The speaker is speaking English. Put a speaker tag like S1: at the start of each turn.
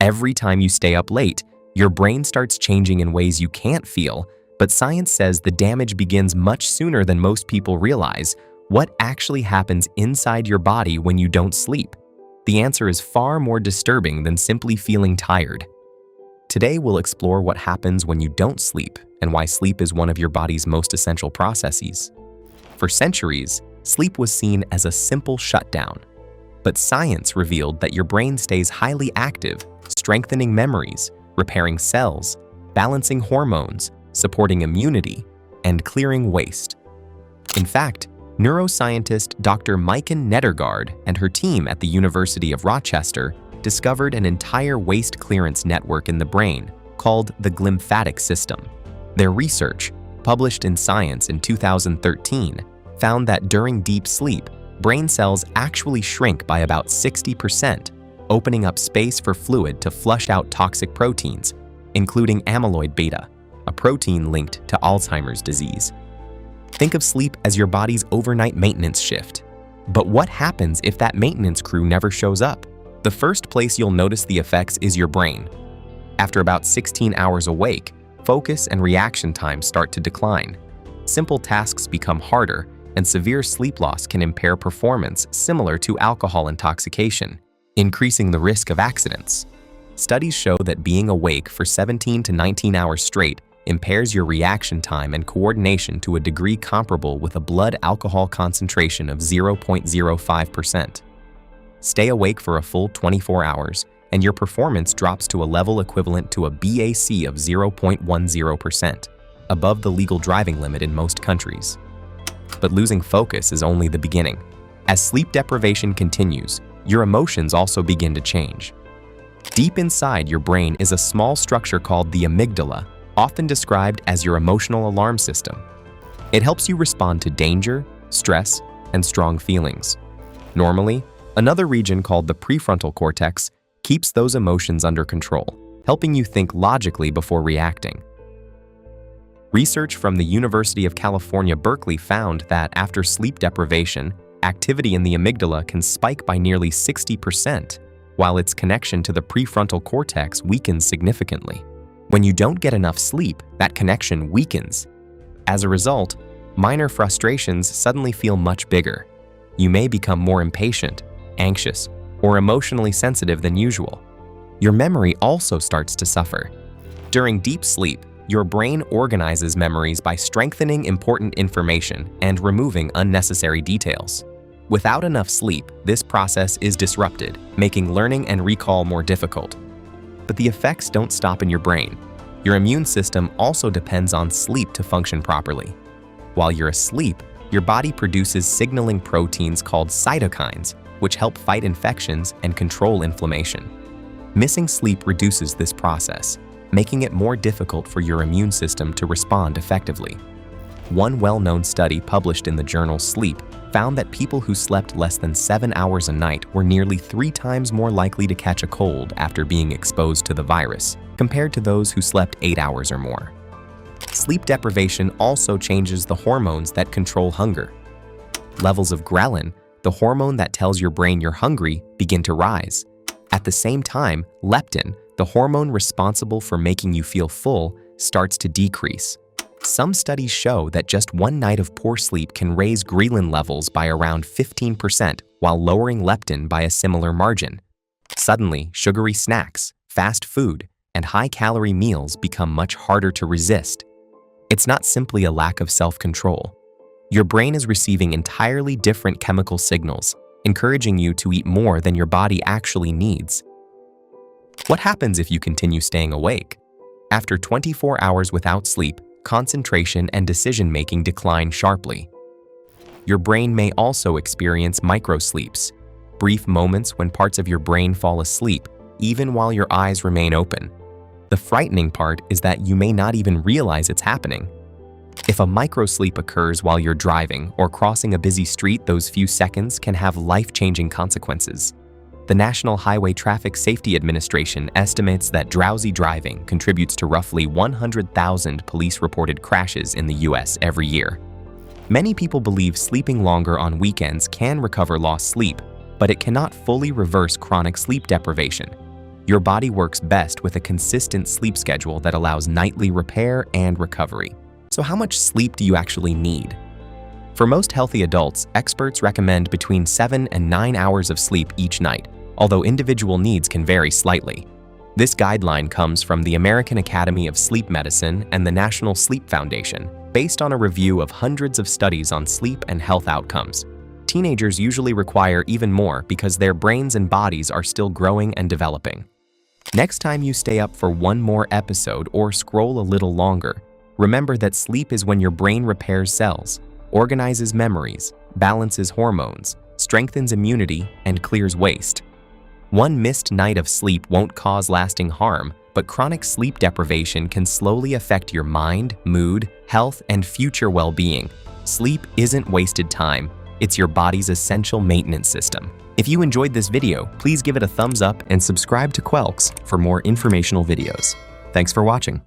S1: Every time you stay up late, your brain starts changing in ways you can't feel, but science says the damage begins much sooner than most people realize. What actually happens inside your body when you don't sleep? The answer is far more disturbing than simply feeling tired. Today, we'll explore what happens when you don't sleep and why sleep is one of your body's most essential processes. For centuries, sleep was seen as a simple shutdown. But science revealed that your brain stays highly active, strengthening memories, repairing cells, balancing hormones, supporting immunity, and clearing waste. In fact, neuroscientist Dr. Maiken Nedergaard and her team at the University of Rochester discovered an entire waste clearance network in the brain called the glymphatic system. Their research, published in Science in 2013, found that during deep sleep, brain cells actually shrink by about 60%, opening up space for fluid to flush out toxic proteins, including amyloid beta, a protein linked to Alzheimer's disease. Think of sleep as your body's overnight maintenance shift. But what happens if that maintenance crew never shows up? The first place you'll notice the effects is your brain. After about 16 hours awake, focus and reaction time start to decline. Simple tasks become harder, and severe sleep loss can impair performance similar to alcohol intoxication, increasing the risk of accidents. Studies show that being awake for 17 to 19 hours straight impairs your reaction time and coordination to a degree comparable with a blood alcohol concentration of 0.05%. Stay awake for a full 24 hours, and your performance drops to a level equivalent to a BAC of 0.10%, above the legal driving limit in most countries. But losing focus is only the beginning. As sleep deprivation continues, your emotions also begin to change. Deep inside your brain is a small structure called the amygdala, often described as your emotional alarm system. It helps you respond to danger, stress, and strong feelings. Normally, another region called the prefrontal cortex keeps those emotions under control, helping you think logically before reacting. Research from the University of California, Berkeley found that after sleep deprivation, activity in the amygdala can spike by nearly 60%, while its connection to the prefrontal cortex weakens significantly. When you don't get enough sleep, that connection weakens. As a result, minor frustrations suddenly feel much bigger. You may become more impatient, anxious, or emotionally sensitive than usual. Your memory also starts to suffer. During deep sleep, your brain organizes memories by strengthening important information and removing unnecessary details. Without enough sleep, this process is disrupted, making learning and recall more difficult. But the effects don't stop in your brain. Your immune system also depends on sleep to function properly. While you're asleep, your body produces signaling proteins called cytokines, which help fight infections and control inflammation. Missing sleep reduces this process, making it more difficult for your immune system to respond effectively. One well-known study published in the journal Sleep found that people who slept less than 7 hours a night were nearly 3 times more likely to catch a cold after being exposed to the virus, compared to those who slept 8 hours or more. Sleep deprivation also changes the hormones that control hunger. Levels of ghrelin, the hormone that tells your brain you're hungry, begin to rise. At the same time, leptin, the hormone responsible for making you feel full, starts to decrease. Some studies show that just one night of poor sleep can raise ghrelin levels by around 15% while lowering leptin by a similar margin. Suddenly, sugary snacks, fast food, and high-calorie meals become much harder to resist. It's not simply a lack of self-control. Your brain is receiving entirely different chemical signals, encouraging you to eat more than your body actually needs. What happens if you continue staying awake? After 24 hours without sleep, concentration and decision-making decline sharply. Your brain may also experience microsleeps, brief moments when parts of your brain fall asleep, even while your eyes remain open. The frightening part is that you may not even realize it's happening. If a microsleep occurs while you're driving or crossing a busy street, those few seconds can have life-changing consequences. The National Highway Traffic Safety Administration estimates that drowsy driving contributes to roughly 100,000 police-reported crashes in the US every year. Many people believe sleeping longer on weekends can recover lost sleep, but it cannot fully reverse chronic sleep deprivation. Your body works best with a consistent sleep schedule that allows nightly repair and recovery. So how much sleep do you actually need? For most healthy adults, experts recommend between 7 and 9 hours of sleep each night, although individual needs can vary slightly. This guideline comes from the American Academy of Sleep Medicine and the National Sleep Foundation, based on a review of hundreds of studies on sleep and health outcomes. Teenagers usually require even more because their brains and bodies are still growing and developing. Next time you stay up for one more episode or scroll a little longer, remember that sleep is when your brain repairs cells, organizes memories, balances hormones, strengthens immunity, and clears waste. One missed night of sleep won't cause lasting harm, but chronic sleep deprivation can slowly affect your mind, mood, health, and future well-being. Sleep isn't wasted time, it's your body's essential maintenance system. If you enjoyed this video, please give it a thumbs up and subscribe to Quelxe for more informational videos. Thanks for watching.